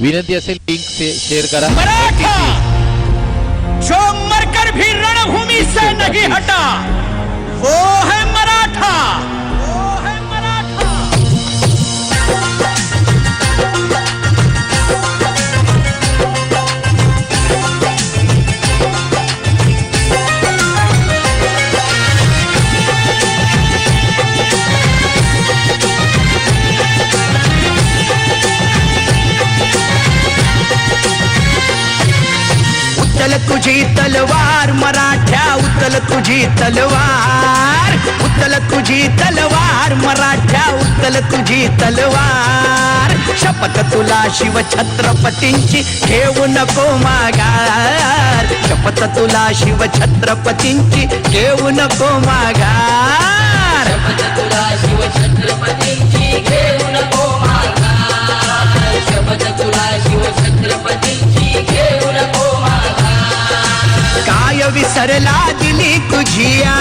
विनंती असेल लिंक से शेअर करा। मराठा जो मरकर भी रणभूमि से नहीं हटा वो है मराठा, वो है मराठा। उतल तुझी तलवार मराठ्या, उतल तुझी तलवार, उतल तुझी तलवार मराठ्या, उतल तुझी तलवार। शपथ तुला शिव छत्रपतींची घेऊ नको माघार, शपथ तुला शिव छत्रपतींची घेऊ नको माघार, शपथ तुला शिव छत्रपतींची घेऊ नको माघार, शपथ तुला शिव छत्रपतींची घेऊ नको माघार। काय विसरला दिली तुझिया,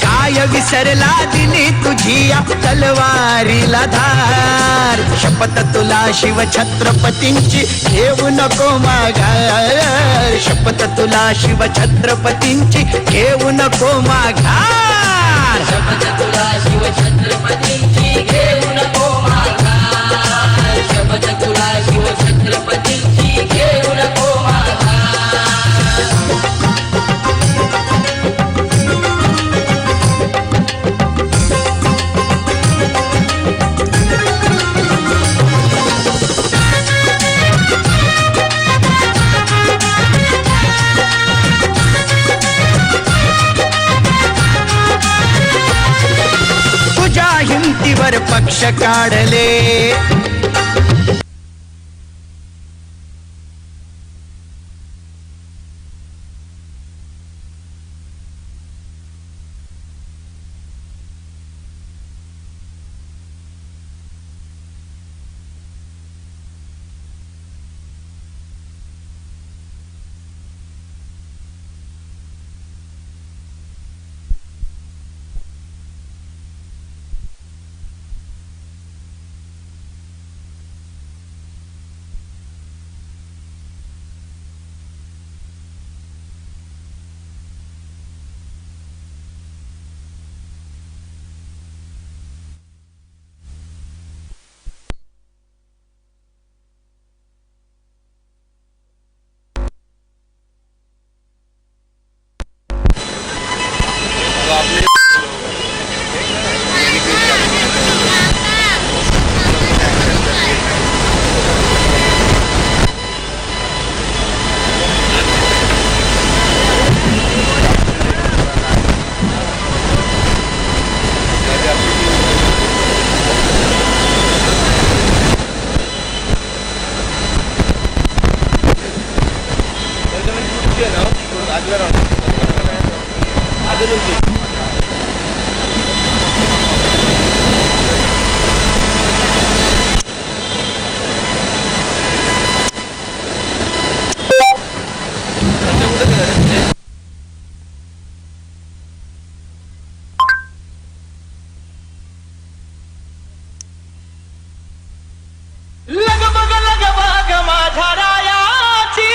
काय विसरला दिली तुझिया तलवारीला धार। शपथ तुला शिव छत्रपतींची घेऊ नको माघार, शपथ तुला शिव छत्रपतींची घेऊ नको माघार, शपथ तुला शिव छत्रपतींची घेऊ नको माघार, शपथ तुला शिव छत्रपतींची घेऊ नको माघार। तुझ्या हिमतीवर पक्ष काढले, लगबग लगबग माझ्या रायाची,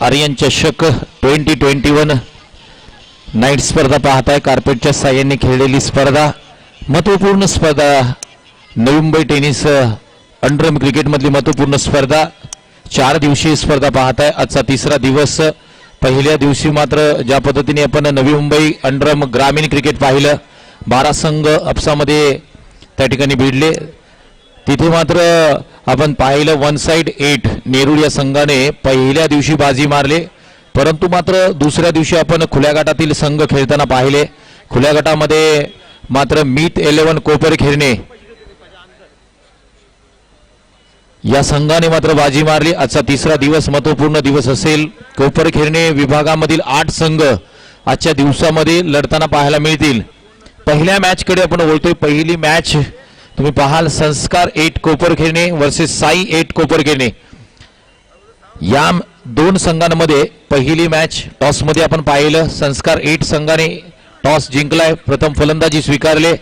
आर्यन चषक 2021 नाईट स्पर्धा पाहताय. कार्पेटच्या साह्याने खेळलेली स्पर्धा, महत्वपूर्ण स्पर्धा, नवी मुंबई टेनिस अंडरम क्रिकेटमधली महत्वपूर्ण स्पर्धा. 4 दिवसीय स्पर्धा पाहताय. आजचा तिसरा दिवस. पहिल्या दिवशी मात्र ज्या पद्धतीने आपण नवी मुंबई अंडरम ग्रामीण क्रिकेट पाहिलं, 12 संघ अपसामध्ये त्या ठिकाणी भिडले. तिथे मात्र आपण पाहिलं 1 साइड 8 नेरूळ या संघाने पहिल्या दिवशी बाजी मारले. परंतु मात्र दुसऱ्या दिवशी आपण खुल्या गटातील संघ खेळताना पाहिले. खुल्या गटामध्ये मात्र मीत 11 कोपर खेळणे या संघाने मात्र बाजी मारली. आजचा तिसरा दिवस महत्वपूर्ण दिवस असेल. कोपर खेळणे विभागामधील 8 संघ आजच्या दिवसामध्ये लढताना पाहायला मिळतील. पहिल्या मॅचकडे आपण बोलतोय. पहिली मॅच तुम्ही पाहाल, संस्कार 8 कोपर खेळणे वर्सेस साई 8 कोपर खेळणे. या 2 संघांमध्ये पहिली मॅच टॉसमध्ये आपण पाहिलं. संस्कार 8 संघाने टॉस जिंकलाय, प्रथम फलंदाजी स्वीकारले.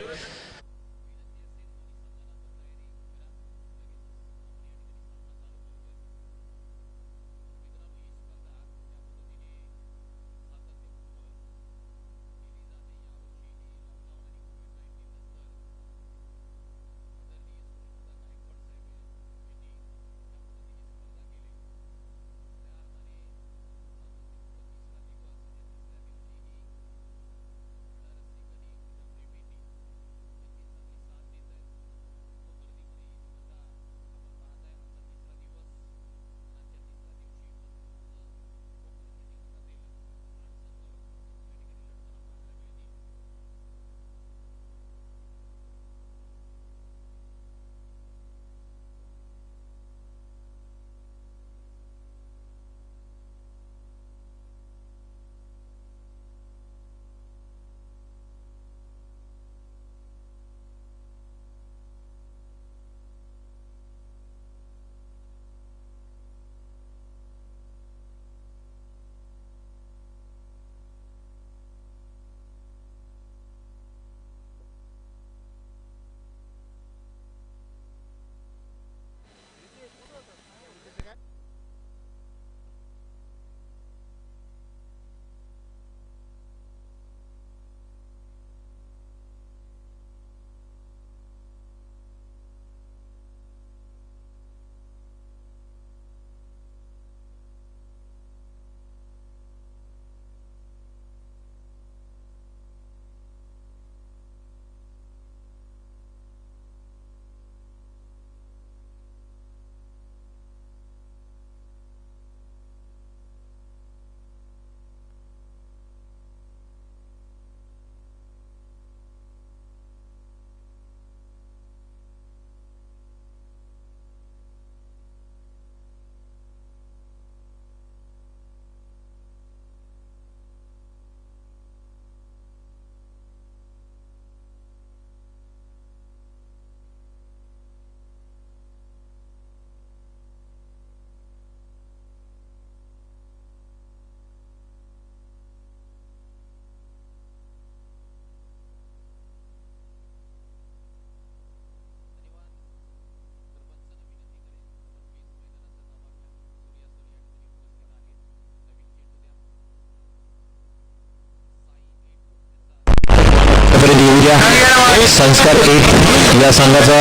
संस्कार 8 या संघाचा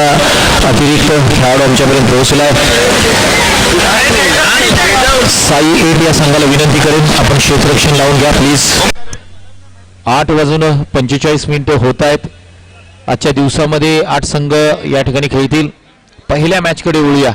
अतिरिक्त खेळाडू आमच्यापर्यंत पोहोचलाय. साई 8 या संघाला विनंती करेन, आपण क्षेत्ररक्षण लावून घ्या प्लीज. 8:45 होत आहेत. आजच्या दिवसामध्ये 8 संघ या ठिकाणी खेळतील. पहिल्या मॅचकडे वळूया.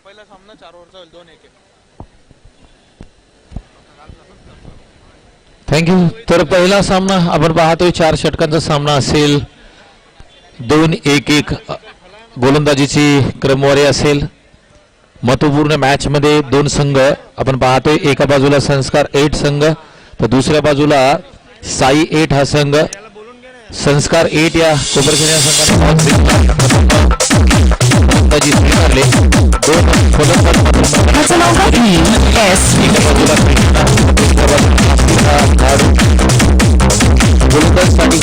पहिला सामना 4 ओव्हरचा होईल, 2-1. थँक्यू. तर पहिला सामना आपण पाहतोय 4 षटकांचा सामना असेल. 2-1-1 गोलंदाजीची क्रमवारी असेल. महत्वपूर्ण मॅच मध्ये दोन संघ आपण पाहतोय. एका बाजूला संस्कार 8 संघ तर दुसऱ्या बाजूला साई 8 हा संघ. संस्कार 8 या कोपरखेड संघाने गोलंदाजी स्वीकारले. दोन फलंदाज गोलंदाजसाठी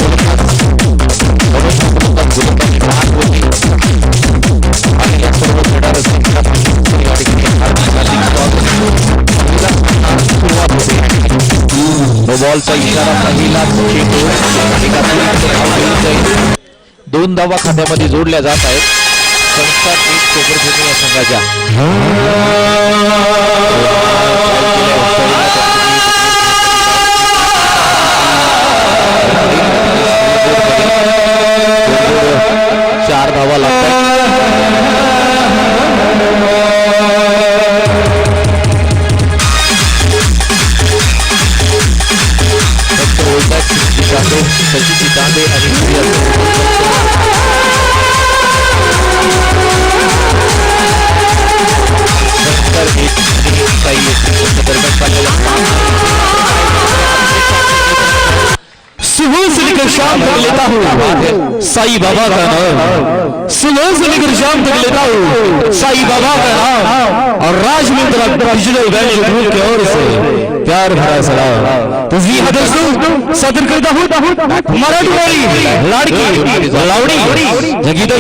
आणि या सर्व खेळाडू या ठिकाणी सुरुवात होते. नो बॉलचा इशारा पहिला दोन धावा खात्यामध्ये जोडल्या जात आहेत. संस्कार 1 कोपरखेड या संघाच्या चार धावा लागतात. सचिन तांबे सुबह से लेकर शाम तक लेता हूँ साई बाबा का नाम. सुबह से लेकर शाम तक लेता हूँ साई बाबा का नाम और राजमिंद्रा डिजिटल वैल्यू ग्रुप की ओर से प्यार भरा सलाम. तो जी हाँ दोस्तों, सदर करता हूँ मराठवाडी लाडकी लावडी जगीता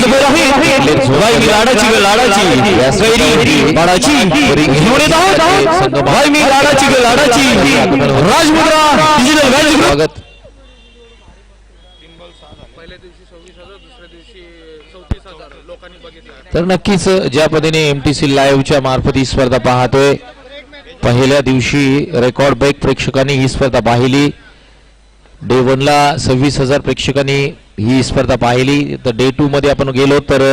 भाई मी लाडाची गैरी बाळाची घेऊन येत आहोत. भाई मी लाडाची राजमुद्रा डिजिटल व्हॅल्यू ग्रुप. तर नक्कीच ज्या पद्धतीने MTC लाईव्हच्या मार्फत ही स्पर्धा पाहतोय. पहिल्या दिवशी रेकॉर्ड ब्रेक प्रेक्षकांनी ही स्पर्धा पाहिली. डे 1 ला 26,000 प्रेक्षकांनी ही स्पर्धा पाहिली. तर डे 2 मध्ये आपण गेलो तर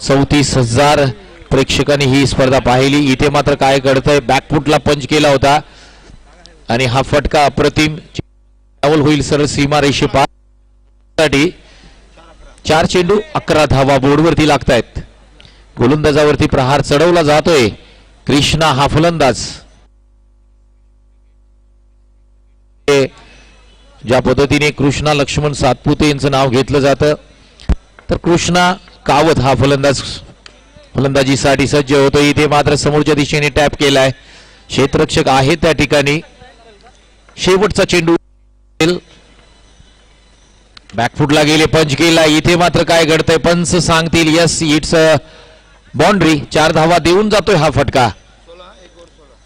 34,000 प्रेक्षकांनी ही स्पर्धा पाहिली. इथे मात्र काय घडतंय, बॅकफुटला पंच केला होता आणि हा फटका अप्रतिम होईल सरळ सीमा रेषे पार. 4 चेंडू 11 धावा बोर्डवरती लागतायत. गोलंदाजावरती प्रहार चढवला जातोय. कृष्णा हा फलंदाज. ज्या पद्धतीने कृष्णा लक्ष्मण सातपुते यांचं नाव घेतलं जातं, तर कृष्णा कावत हा फलंदाज फलंदाजीसाठी सज्ज होतो. इथे मात्र समोरच्या दिशेने टॅप केलाय. क्षेत्ररक्षक आहे त्या ठिकाणी. शेवटचा चेंडू बॅकफुटला गेले, पंच केला. इथे मात्र काय घडतंय, पंच सांगतील यस इट्स बाउंड्री. 4 धावा देऊन जातोय हा फटका.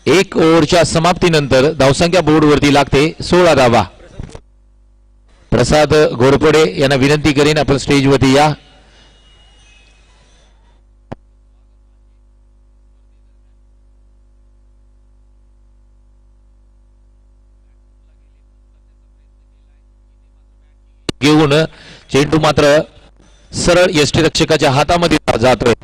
1 ओव्हरच्या समाप्तीनंतर धावसंख्या बोर्डवरती लागते 16 धावा. प्रसाद घोरपडे यांना विनंती करीन आपण स्टेजवरती या. घेऊन चेंडू मात्र सरळ यष्टीरक्षकाच्या हातामध्ये जातोय.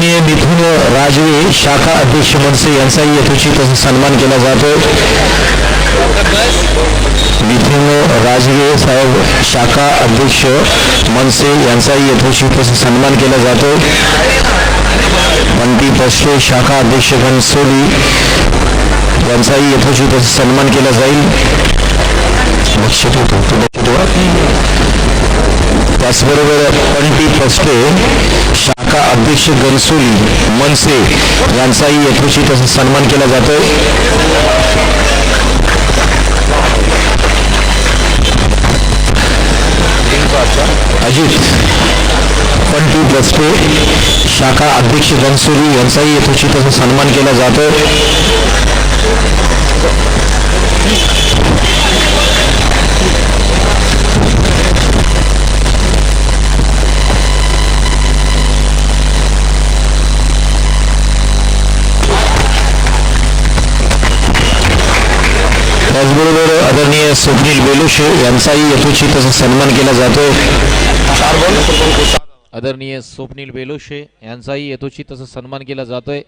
आदरणीय मिथुन राजवे शाखा अध्यक्ष मनसे यांचाही यथोचित सन्मान केला जातोय. मिथुन राजवे साहेब शाखा अध्यक्ष मनसे यांचाही यथोचित सन्मान केला जातोय. बंटी पस्टे शाखा अध्यक्ष घनसोली यांचाही यथोचित सन्मान केला जाईल. त्याचबरोबर बंटी पस्टे शाखा अध्यक्ष घनसोली मनसे यांचाही यथोचित सन्मान केला जातोय. अजित बंटी पस्टे शाखा अध्यक्ष घनसोली यांचाही यथोचित सन्मान केला जातोय. त्याचबरोबर आदरणीय स्वप्नील बेलुशे यांचाही यथोचित सन्मान केला जातोय. आदरणीय स्वप्नील बेलोशे यांचाही यथोचित असा सन्मान केला जातोय.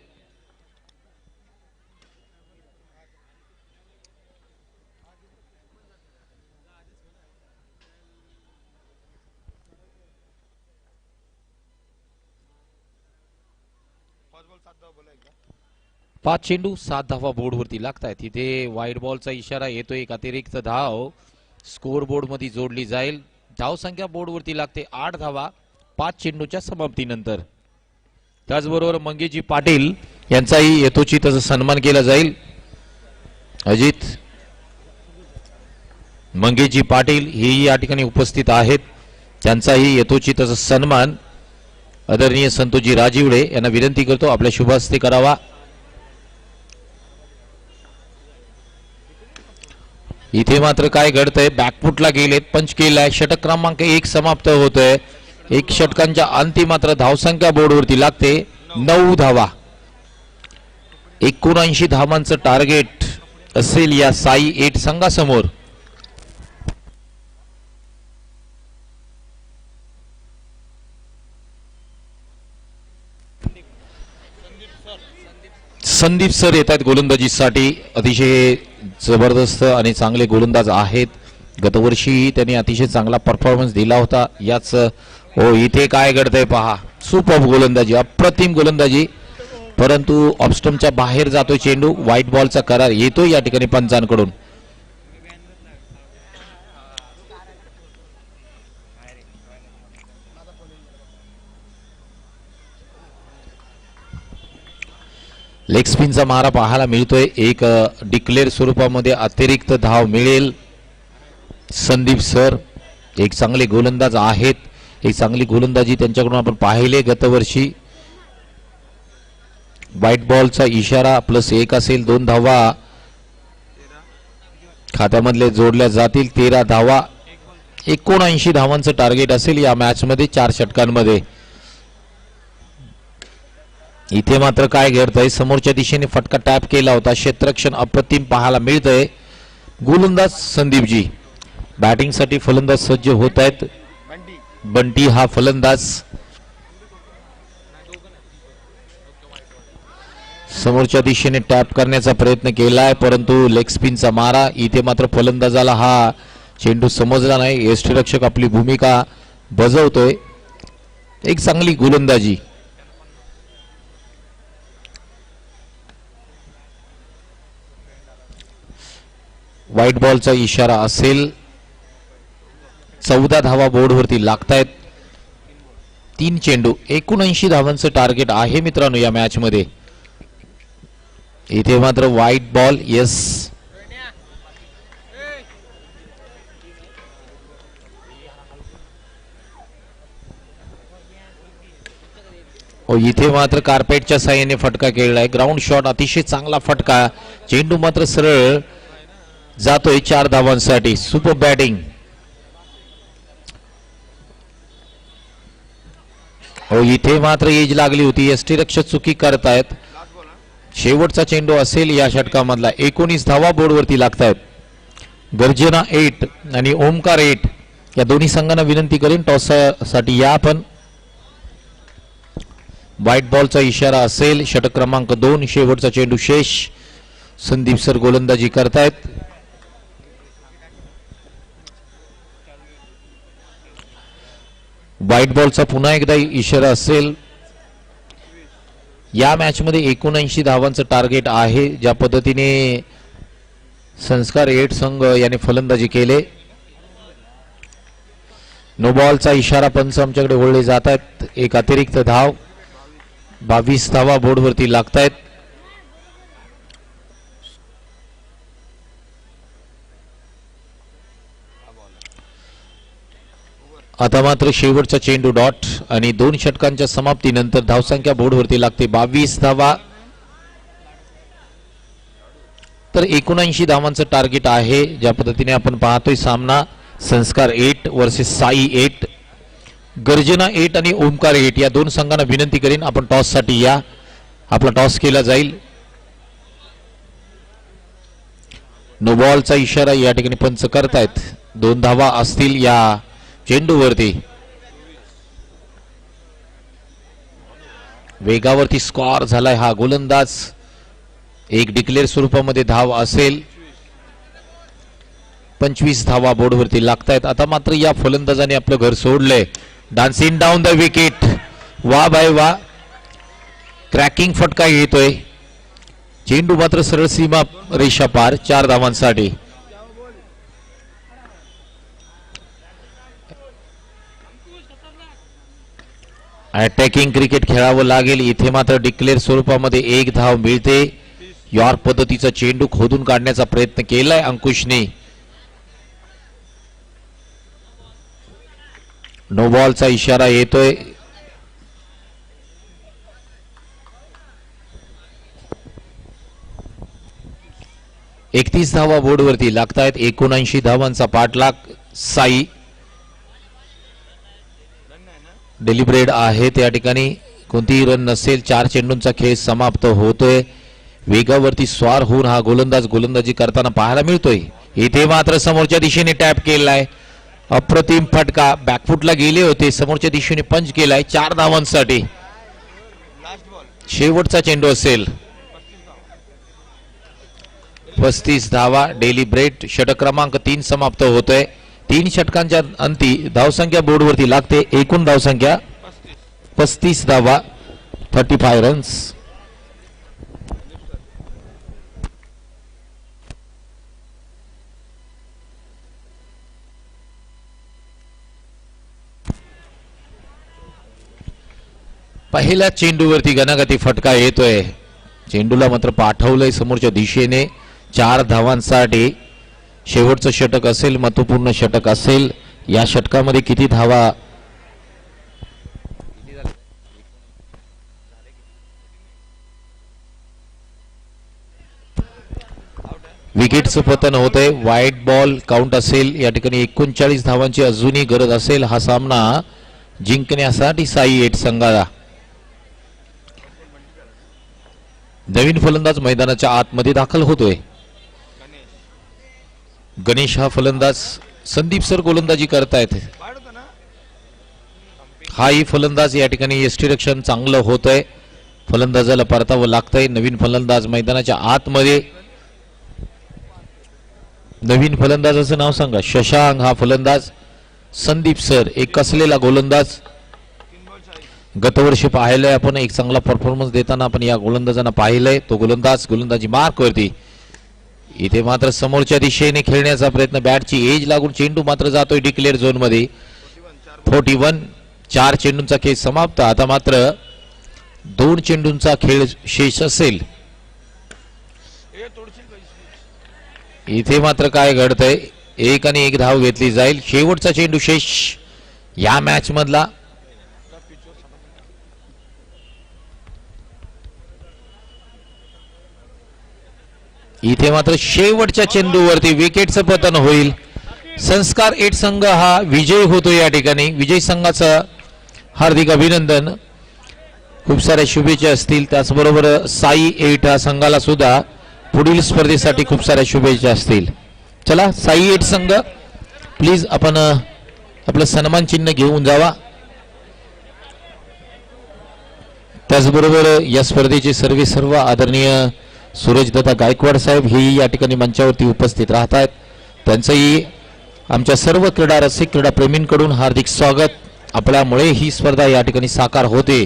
पाच चेंडू 7 धावा बोर्डवरती लागतायत. तिथे वाईट बॉलचा इशारा येतोय. एक अतिरिक्त धाव स्कोर बोर्ड मध्ये जोडली जाईल. धाव संख्या बोर्डवरती लागते 8 धावा 5 चेंडूच्या समाप्तीनंतर. त्याचबरोबर मंगेजी पाटील यांचाही यथोचित सन्मान केला जाईल. अजित मंगेजी पाटील हेही या ठिकाणी उपस्थित आहेत. त्यांचाही यथोचित सन्मान आदरणीय संतोषजी राजीवडे यांना विनंती करतो आपल्या शुभ हस्ते करावा. इथे मात्र काय घडतंय, बॅकफुटला गेलेत, पंच केलाय, षटक क्रमांक 1 समाप्त होतोय. 1 षटकांच्या अंती मात्र धावसंख्या बोर्डवरती लागते 9 धावा. 79 धावांचं टार्गेट असेल या साई 8 संघासमोर. संदीप सर येतात गोलंदाजीसाठी. अतिशय जबरदस्त आणि चांगले गोलंदाज आहेत. गतवर्षी त्यांनी अतिशय चांगला परफॉर्मन्स दिला होता. याच इथे काय घडतंय पहा, सुपर गोलंदाजी, अप्रतिम गोलंदाजी, परंतु ऑफस्टमच्या बाहेर जातोय चेंडू. व्हाईट बॉलचा करार येतोय या ठिकाणी पंचांकडून. लेग स्पिनचा मारा पाहायला मिळतोय. एक डिक्लेअर स्वरूपामध्ये अतिरिक्त धाव मिळेल. संदीप सर एक चांगले गोलंदाज आहेत. एक चांगली गोलंदाजी त्यांच्याकडून आपण पाहिले गतवर्षी. व्हाईट बॉलचा इशारा +1 असेल. 2 धावा खात्यामधले जोडल्या जातील. 13 धावा. 79 धावांचं टार्गेट असेल या मॅच मध्ये 4 षटकांमध्ये. इथे मात्र काय घडतंय, समोरच्या दिशेने फटका टॅप केला होता. क्षेत्ररक्षण अप्रतिम पाहायला मिळतंय. गोलंदाज संदीपजी, बॅटिंगसाठी फलंदाज सज्ज होत आहेत. बंटी हा फलंदाज. समोरच्या दिशेने टॅप करण्याचा प्रयत्न केलाय, परंतु लेग स्पिनचा मारा. इथे मात्र फलंदाजाला हा चेंडू समजला नाही. यष्टीरक्षक आपली भूमिका बजावतोय. एक चांगली गोलंदाजी. व्हाईट बॉलचा इशारा असेल. 14 धावा बोर्डवरती लागतायत. 3 चेंडू. 79 धावांचं टार्गेट आहे मित्रांनो या मॅच मध्ये. इथे मात्र व्हाईट बॉल. यस, इथे मात्र कार्पेटच्या साह्याने फटका खेळलाय. ग्राउंड शॉट, अतिशय चांगला फटका. चेंडू मात्र सरळ जातोय 4 धावांसाठी. Super batting. इथे मात्र एज लागली होती. यष्टीरक्षक चुकी करतायत. शेवटचा चेंडू असेल या षटकामधला. 19 धावा बोर्डवरती लागतायत. गर्जना 8 आणि ओमकार 8 या दोन्ही संघांना विनंती करेन टॉस साठी या. आपण व्हाईट बॉलचा इशारा असेल. षटक क्रमांक 2 शेवटचा चेंडू शेष. संदीप सर गोलंदाजी करतायत. व्हाईट बॉलचा पुन्हा एकदा इशारा असेल. या मॅच मध्ये 79 धावांचं टार्गेट आहे. ज्या पद्धतीने संस्कार 8 संघ याने फलंदाजी केले. नो बॉलचा इशारा पंच आमच्याकडे वळले जात आहेत. एक अतिरिक्त धाव. 22 धावा बोर्डवरती लागतायत. आता मात्र शेवटचा चेंडू डॉट आणि 2 षटकांच्या समाप्तीनंतर धावसंख्या बोर्डवरती लागते 22 धावा. तर 79 धावांचं टार्गेट आहे. ज्या पद्धतीने आपण पाहतोय सामना संस्कार 8 वर्सेस साई 8. गर्जना 8 आणि ओमकार 8 या 2 संघांना विनंती करीन आपण टॉस साठी या. आपला टॉस केला जाईल. नो बॉलचा इशारा या ठिकाणी पंच करतायत. 2 धावा असतील या चेंडूवरती. वेगावरती स्कॉर झालाय हा गोलंदाज. एक डिक्लेअर स्वरूपामध्ये धाव असेल. 25 धावा बोर्डवरती लागतायत. आता मात्र या फलंदाजाने आपलं घर सोडलंय. Dancing down the wicket. वा बाय वा. क्रॅकिंग फटका येतोय. चेंडू मात्र सरळ सीमा रेषा पार 4 धावांसाठी. अटॅकिंग क्रिकेट खेळावं लागेल. इथे मात्र डिक्लेअर स्वरूपामध्ये 1 धाव मिळते. यॉर्क पद्धतीचा चेंडू खोदून काढण्याचा प्रयत्न केलाय अंकुशने. नो बॉलचा इशारा येतोय. एकतीस धावा बोर्डवरती लागतायत. 79 धावांचा पाठलाग साई. डेलिब्रेट आहे त्या ठिकाणी. कोणतीही रन नसेल. 4 चेंडूंचा खेळ समाप्त होतोय. वेगावरती स्वार होऊन हा गोलंदाज गोलंदाजी करताना पाहायला मिळतोय. इथे मात्र समोरच्या दिशेने टॅप केलाय. अप्रतिम फटका. बॅकफुटला गेले होते. समोरच्या दिशेने पंच केलाय 4 धावांसाठी. शेवटचा चेंडू असेल. 35 धावा. डेलिब्रेट. षटक क्रमांक 3 समाप्त होतोय. 3 षटकांच्या अंती धावसंख्या बोर्डवरती लागते. एकूण धावसंख्या 35 धावा. 35 रन्स. पहिल्या चेंडूवरती गणागती फटका येतोय. चेंडूला मात्र पाठवलंय समोरच्या दिशेने 4 धावांसाठी. शेवटचं षटक असेल. महत्वपूर्ण षटक असेल. या षटकामध्ये किती धावा विकेटचं पतन होतंय. व्हाईट बॉल काउंट असेल. या ठिकाणी 39 धावांची अजूनही गरज असेल हा सामना जिंकण्यासाठी साई 8 संघाला. नवीन फलंदाज मैदानाच्या आतमध्ये दाखल होतोय. गणेश हा फलंदाज. संदीप सर गोलंदाजी करतायत. हाही फलंदाज. या ठिकाणी यष्टीरक्षण चांगलं होतंय. फलंदाजाला परतावं लागतंय. नवीन फलंदाज मैदानाच्या आतमध्ये. नवीन फलंदाजाचं नाव सांगा. शशांक हा फलंदाज. संदीप सर एक कसलेला गोलंदाज. गतवर्षी पाहिलंय आपण. एक चांगला परफॉर्मन्स देताना आपण या गोलंदाजांना पाहिलंय. तो गोलंदाज गोलंदाजी मार्क वरती. इथे मात्र समोरच्या दिशेने खेळण्याचा प्रयत्न. बॅटची एज लागून चेंडू मात्र जातोय डिक्लेअर झोन मध्ये. 41. 4 चेंडूंचा खेळ समाप्त. आता मात्र 2 चेंडूंचा खेळ शेष असेल. इथे मात्र काय घडतंय. 1 आणि 1 धाव घेतली जाईल. शेवटचा चेंडू शेष या मॅच मधला. इथे मात्र शेवटच्या चेंडूवरती विकेटचं पतन होईल. संस्कार 8 संघ हा विजयी होतो. या ठिकाणी विजय संघाचं हार्दिक अभिनंदन. खूप साऱ्या शुभेच्छा असतील. त्याचबरोबर साई 8 हा संघाला सुद्धा पुढील स्पर्धेसाठी खूप साऱ्या शुभेच्छा असतील. चला साई 8 संघ प्लीज आपण आपलं सन्मान चिन्ह घेऊन जावा. त्याचबरोबर या स्पर्धेचे सर्व आदरणीय सूरजदत्ता गायकवाड साहेब हेही या ठिकाणी मंचावरती उपस्थित राहत आहेत. त्यांचंही आमच्या सर्व क्रीडा रसिक क्रीडाप्रेमींकडून हार्दिक स्वागत. आपल्यामुळे ही स्पर्धा या ठिकाणी साकार होते.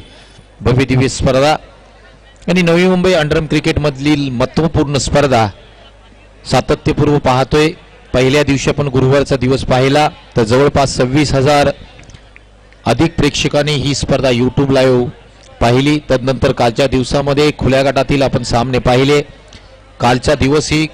भव्य दिव्य स्पर्धा आणि नवी मुंबई अंडरम क्रिकेटमधील महत्त्वपूर्ण स्पर्धा सातत्यपूर्व पाहतोय. पहिल्या दिवशी आपण गुरुवारचा दिवस पाहिला तर जवळपास 26,000 अधिक प्रेक्षकांनी ही स्पर्धा YouTube लाईव्ह पाहिली. तदनंतर कालच्या दिवसामध्ये खुल्या गटातील आपण सामने पाहिले. कालचा दिवसही